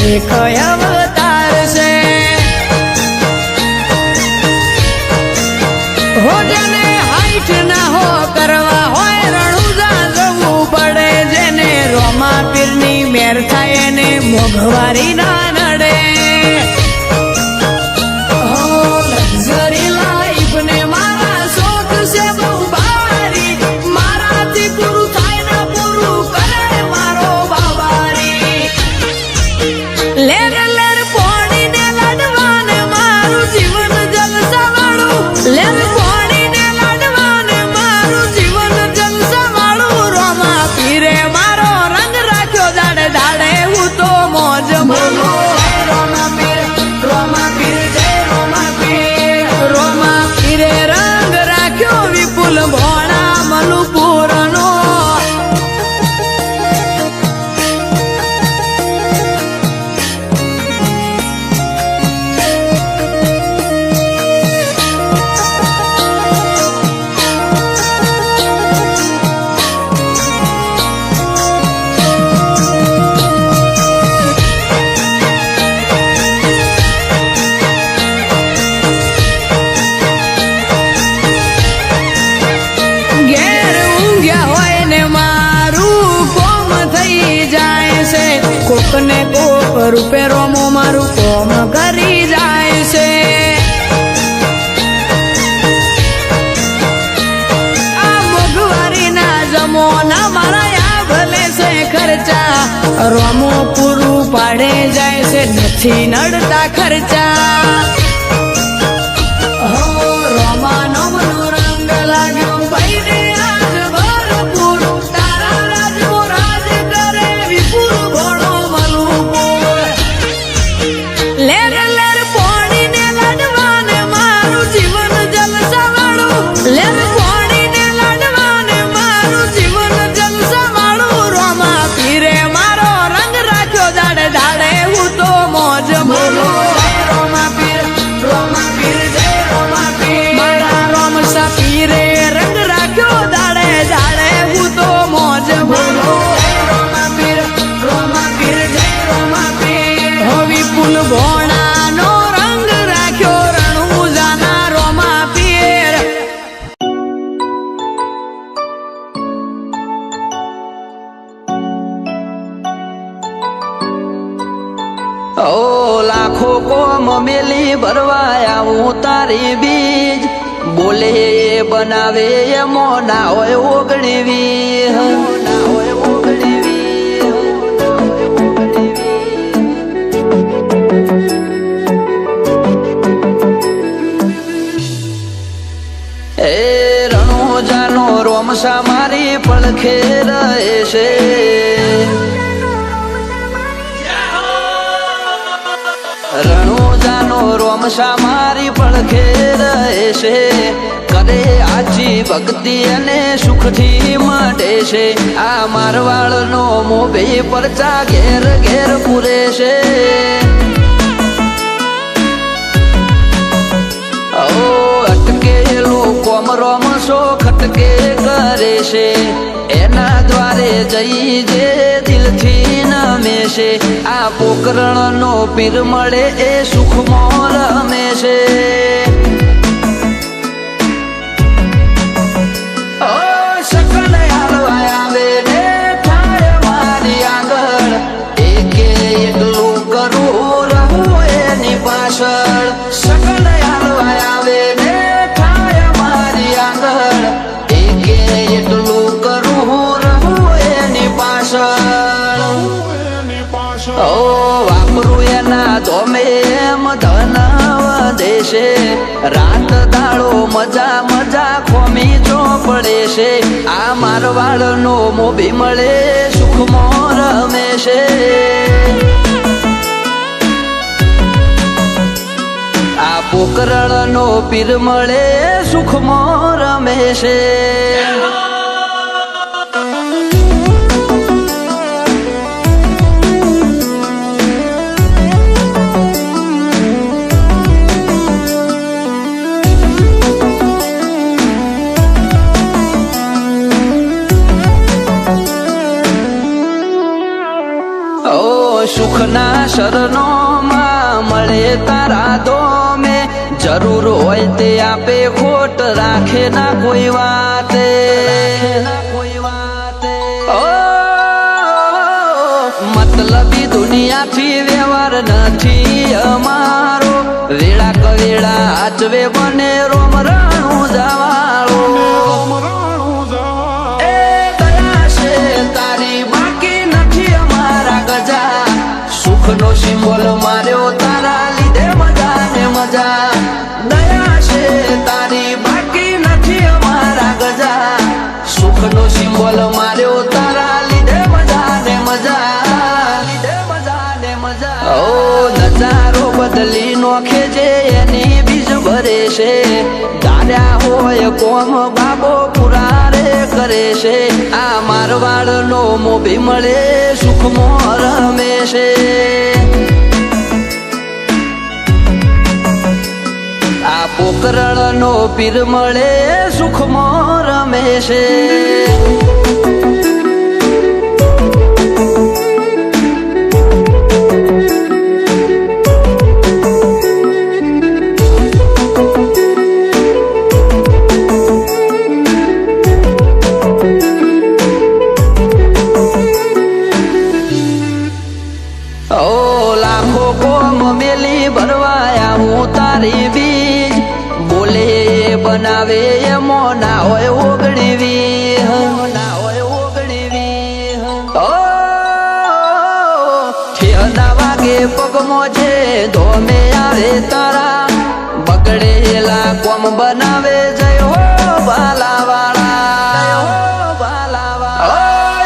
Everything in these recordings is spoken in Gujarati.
એક અવતાર છે હો જેને હાઈટ ના હો કરવા હોય રણુજા જવું પડે જેને રોમા પીરની મેર થાય એને મોઘવારી ના નડે કોકને કોક રૂપે રોમો મારું કોમ કરી જાય છે આ મોઘવારી ના જમોના મારા આ ભલે છે ખર્ચા રોમો પૂરું પાડે જાય છે નથી નડતા ખર્ચા રોમા નો મનો રંગ લાગ્યો ભાઈને આજ ભરપૂર તારા રાજનો રાજ કરે વિપુલ ઘોડો લાખો કોમ મેલી ભરવા આવું તારી બીજ બોલે બનાવે એમો ના હોય ઓગણીવી ના હોય ઓગણીવી એ રણોજાનો રોમસા મારી પડખે રહે છે રણોજાનો રોમસા મારી પડખે રહે છે કરે આજી ભક્તિ અને સુખથી મળે છે આ મારવાડનો મોભે પરચા ઘેર ઘેર પૂરે છે અટકેલો કોમ રોમસો ખટકે કરે છે એના દ્વારે જઈ જે દિલથી નમે છે આ પોકરણનો પીર મળે એ સુખમાં રમે છે સકલ હાલવા આવે ને થાય મારી આગળ એકે એકલું કરું રહું એની પાછળ સકલ હાલવા આવે ને થાય મારી આગળ એકે એકલું કરું રહું એની પાછળ વાપરું એના ધોમે એમ ધન વધે છે રાત દાડો મજા મજા ખોમી ચોપડે છે આ મારવાડનો મોભી મળે સુખમાં રમે છે આ પોકરણનો પીર મળે સુખમાં રમે છે સુખના શરણોમાં મળે તારા દોમે જરૂર હોય તે આપે ખોટ રાખે ના કોઈ વાતે ઓ મતલબી દુનિયાથી વ્યવહાર નથી અમારો વેળા કવેળા આચવે બને રોમ રાણું જવાળો એ દયા છે તારી બાકી નથી અમારા ગજા સુખનો સિમ્બોલ માર્યો તારા લીધે મજા ને મજા દયા છે તારી બાકી નથી અમારા ગજા સુખનો સિમ્બોલ માર્યો તારા લીધે મજા ને મજા ઓ નજારો બદલી નોખે છે એની બીજ ભરે છે ધાર્યા હોય કોમ બાબો પુરારે કરે છે આ મારવાડ નો મોભી મળે સુખમાં રમે છે આ પોકરણ નો પીર મળે સુખમાં રમે છે તારી બીજ બોલે બનાવે એમો ના હોય ઓગણીવી ઠેના વાગે પગમો છે ધોમે આવે તારા બગડેલા કોમ બનાવે જય હો ભાલાવાળા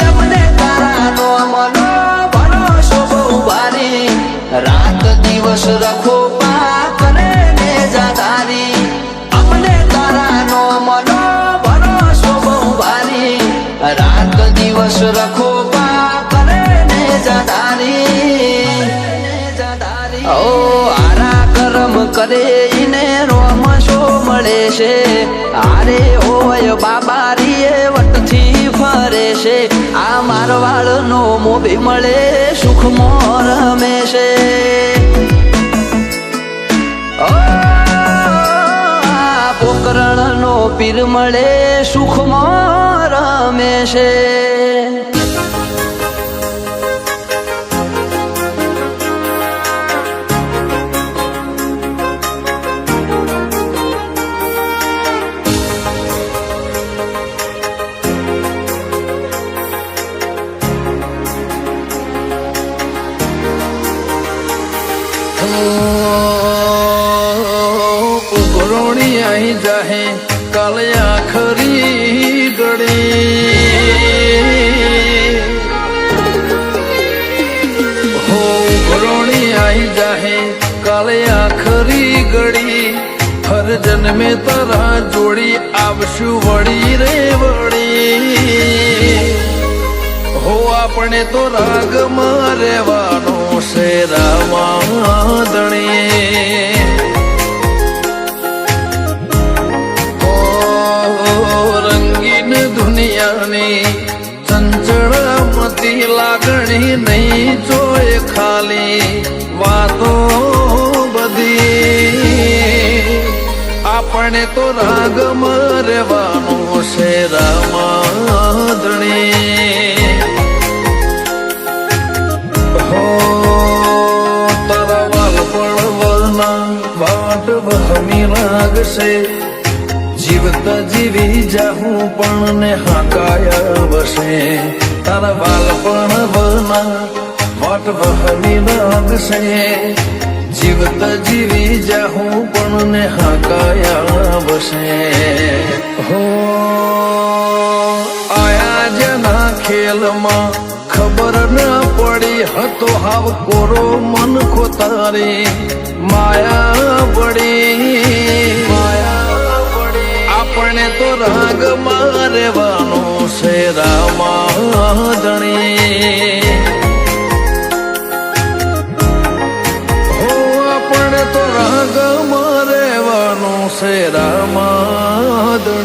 એમને તારા નો મનો ભરોસો બહુ ભારી રાત દિવસ રખો રાત દિવસ રખો પા કરે ને જદારી ઓ આરા કરમ કરે ઈને રોમ શો મળે છે આરે હોય બાબારી એ વટથી ફરે છે આ મારવાડ નો મોભી મળે સુખમાં રમે છે પોકરણ નો પીર મળે સુખમાં રમે છે ઉઘરોણી અહીં જાહે કાલે આખરી ગળી હો ઉઘરોણી અહીં જાહે કાલે આખરી ગળી હર જન્મે તારા જોડી આવશું વળી રે વળી હો આપણે તો રાગમાં રહેવાનો છે રામાદણી રંગીન દુનિયાની ચંચળામતી લાગણી નહીં જોય ખાલી વાતો બધી આપણે તો રાગમાં રહેવાનું છે રામાદણી હો તારા વાલપણવરના વાટ વહમી લાગશે જીવત જીવી જાહું પણ ને હાકાયા વસે તારા વાલપણ વના વાટ વહમી લાગશે જીવત જીવી જાહું પણ ને હાકાયા વસે હો આયા જેના ખેલમાં ખબર ન પડી હતો હાવ કોરો મન ખોતારી માયા પડી આપણે તો રાગમાં રહેવાનું છે રામાદણી હો આપણે તો રાગમાં રહેવાનું છે રામાદણી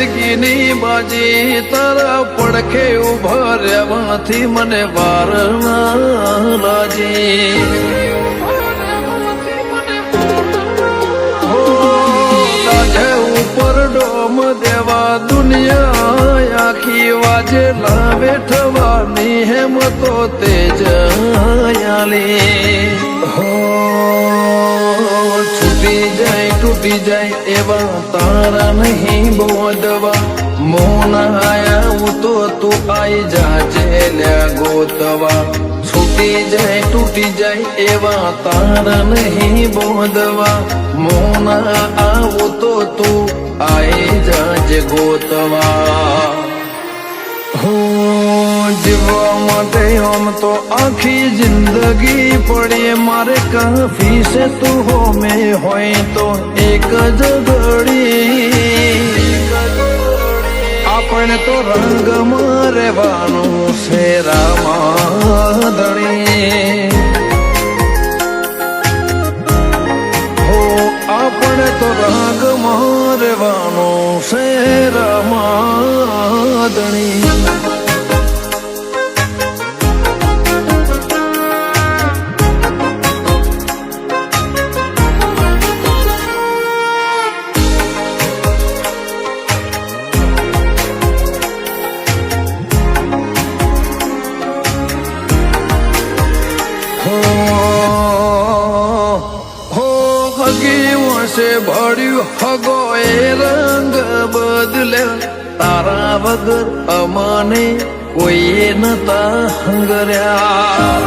જિંદગીની બાજી તારા પડખે ઉભા રહેવાથી મને વાર ના લાજી દાજે ઉપર ડોમ દેવા દુનિયા આખી વાજે લાવે થવાની હેમતો તેજ આલી હો છૂટી જાય તૂટી જાય એવા તારા નહીં બોધવા મોન આયા તો તું આઈ જાજે લ્યા ગોતવા છૂટી જાય તૂટી જાય એવા તારા નહીં બોધવા મોન આવું તો તું આઈ જાજે ગોતવા જીવવા માટે આમ તો આખી જિંદગી પડી મારે કાફી છે તું હોમે હોય તો એક જ ઘડી આપણે તો રંગમાં રહેવાનું છે રામાધણી હો આપણે તો રંગમાં રહેવાનું છે રામાધણી ભળ્યું હગો એ રંગ બદલે તારા વગર અમાને કોઈએ નતા હંગર્યા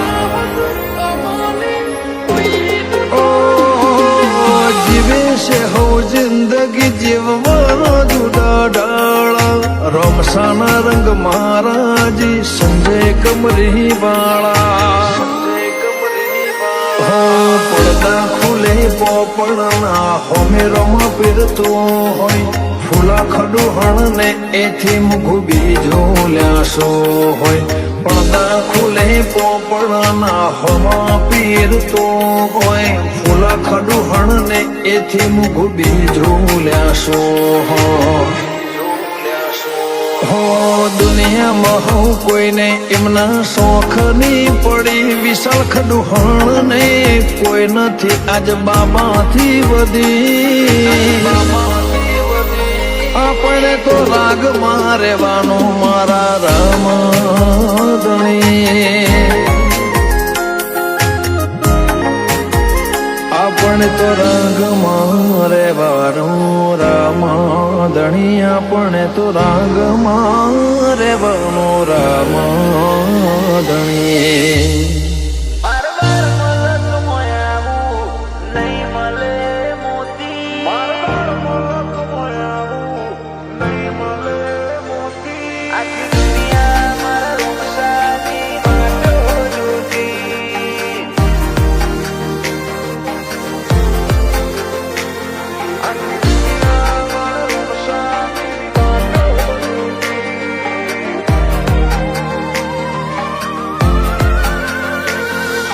જીવે છે હો જિંદગી જીવવાનો જુદા ડાળા રમસાના રંગ મહારાજી સંજય કમરી વાળા પડદા ખુલે પોપડના હોમે રમા પીરતો હોય ફૂલા ખડુહણ ને એથી મુખું બીજું લ્યાસો હોય પડદા ખુલે પોપડના હોમા પીરતો હોય ફૂલા ખડુહણ ને એથી મુખું બીજું લ્યાસો હોય હો દુનિયામાં હું કોઈને એમના શોખ ની પડી વિશાળ ખડુહણ ને કોઈ નથી આજ બાબાથી વધી આપણે તો રાગમાં રહેવાનું મારા રામાધણી આપણે તો રંગમાં રહેવાનું રામાધણી આપણે તો રંગમાં રહેવાનું રામાધણી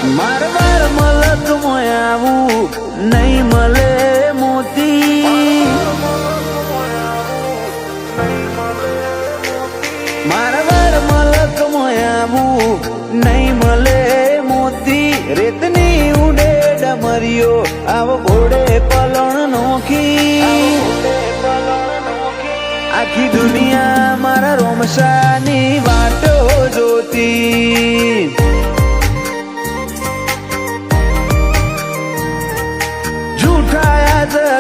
મારવાર મલક મોયાવું નહીં મળે મોતી મારવાર મલક મોયાવું નહીં મળે મોતી રેતની ઉડે ડમરીઓ આવ ઘોડે પલણ નોખી આખી દુનિયા મારા રોમસાની વાટો જોતી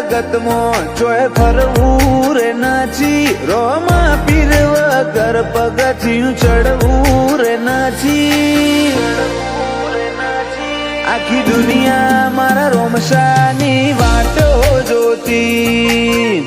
જગતમાં ચોય ફરવું રે નાચી રોમા પીર વગર પગથિયું ચડવું રે નાચી આખી દુનિયા મારા રોમસાની વાટો જોતી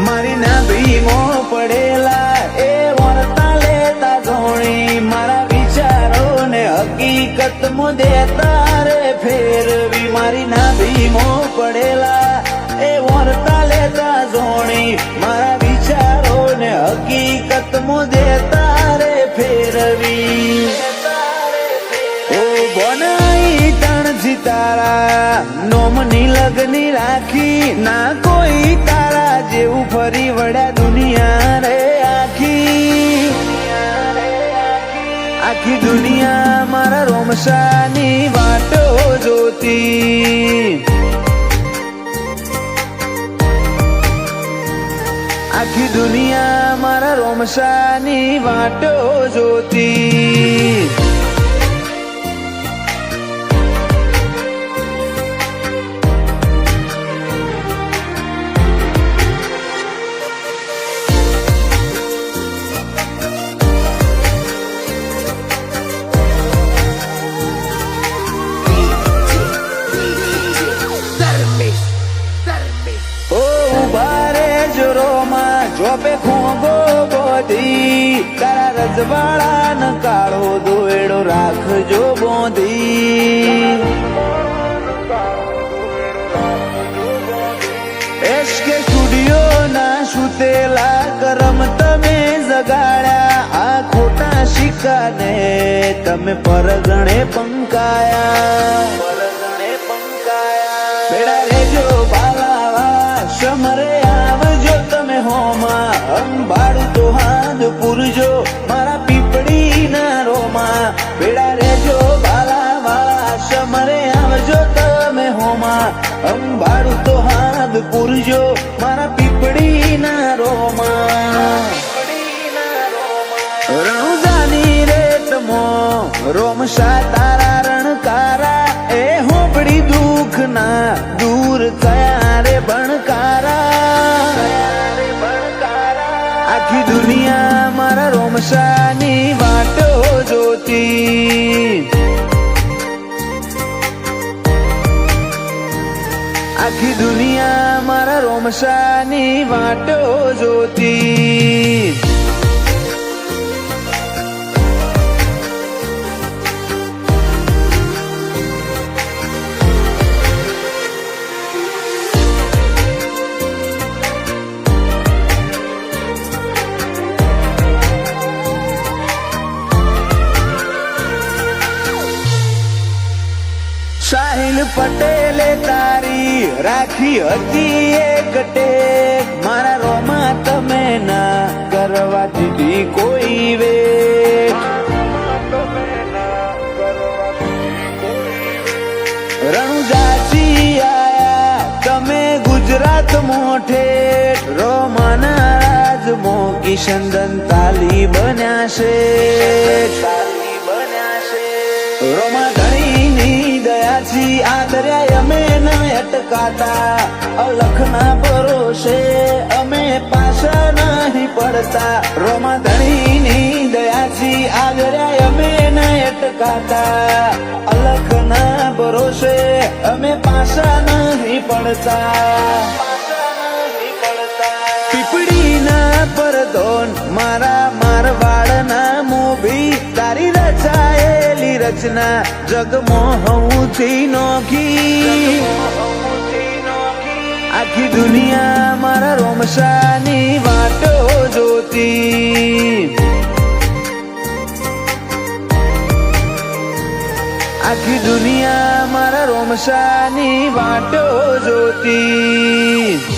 મારી નાભીમો પડેલા એ વરતા લેતા ધોણી મારા વિચારોને હકીકત માં દેતા રે ફેરવી મારી નાભીમો પડેલા એ વરતા લેતા ધોણી મારા વિચારોને હકીકત માં દેતા રે ફેરવી ઓ બનાઈ તણ સિતારા નોમની લગની રાખી ના કોઈ તારા જેવું ફરી વળ્યા દુનિયા રે આખી આખી દુનિયા મારા રોમસાની વાટો જોતી આખી દુનિયા મારા રોમસાની વાટો જોતી જોપે ખોગો બોધી તારા રજવાડા ન કાળો દોયડો રાખજો બોધી એસકે સ્ટુડિયો ના સુતેલા કરમ તમે જગાડ્યા આ ખોટા શિકાને તમે પરગણે પંકાયા બેડા રેજો બાલાવા સમરે આવજો તમે હોમાં અંબાડું તો હાથ પૂરજો મારા પીપળી ના રોમાં બેડા રેજો બાલાવા સમરે આવજો તમે હોમાં અંબાડું તો હાથ પૂરજો મારા પીપળી ના રોમાં રણુજાની રેતમો રોમસા તારા રણકારા એ હોપડી દુઃખ ના દૂર થયા રે બણકારા આખી દુનિયા મારા રોમસાની વાટો જોતી આખી દુનિયા મારા રોમસાની વાટો જોતી સાહિલ પટેલે તારી રાખી હતી એક ટેક મારા રોમા તમે ના કરવા દીધી કોઈ વે રણુજાથી આયા તમે ગુજરાત મોઠે રોમાના રાજમો કિશનદન તાલી બન્યા છે રોમા ધણીની દયાથી આદર્યા અમે ન અટકાતા અલખના ભરોસે અમે પાછા નહીં પડતા રોમા ધણીની દયાથી આદર્યા અમે ન અટકાતા અલખના ભરોસે અમે પાછા નહીં પડતા પીપળીના પરદોન મારા મારવાડના મોભી તારી રચાયેલી રચના જગમોહથી નોખી આખી દુનિયા મારા રોમસાની વાટો જોતી આખી દુનિયા મારા રોમસાની વાટો જોતી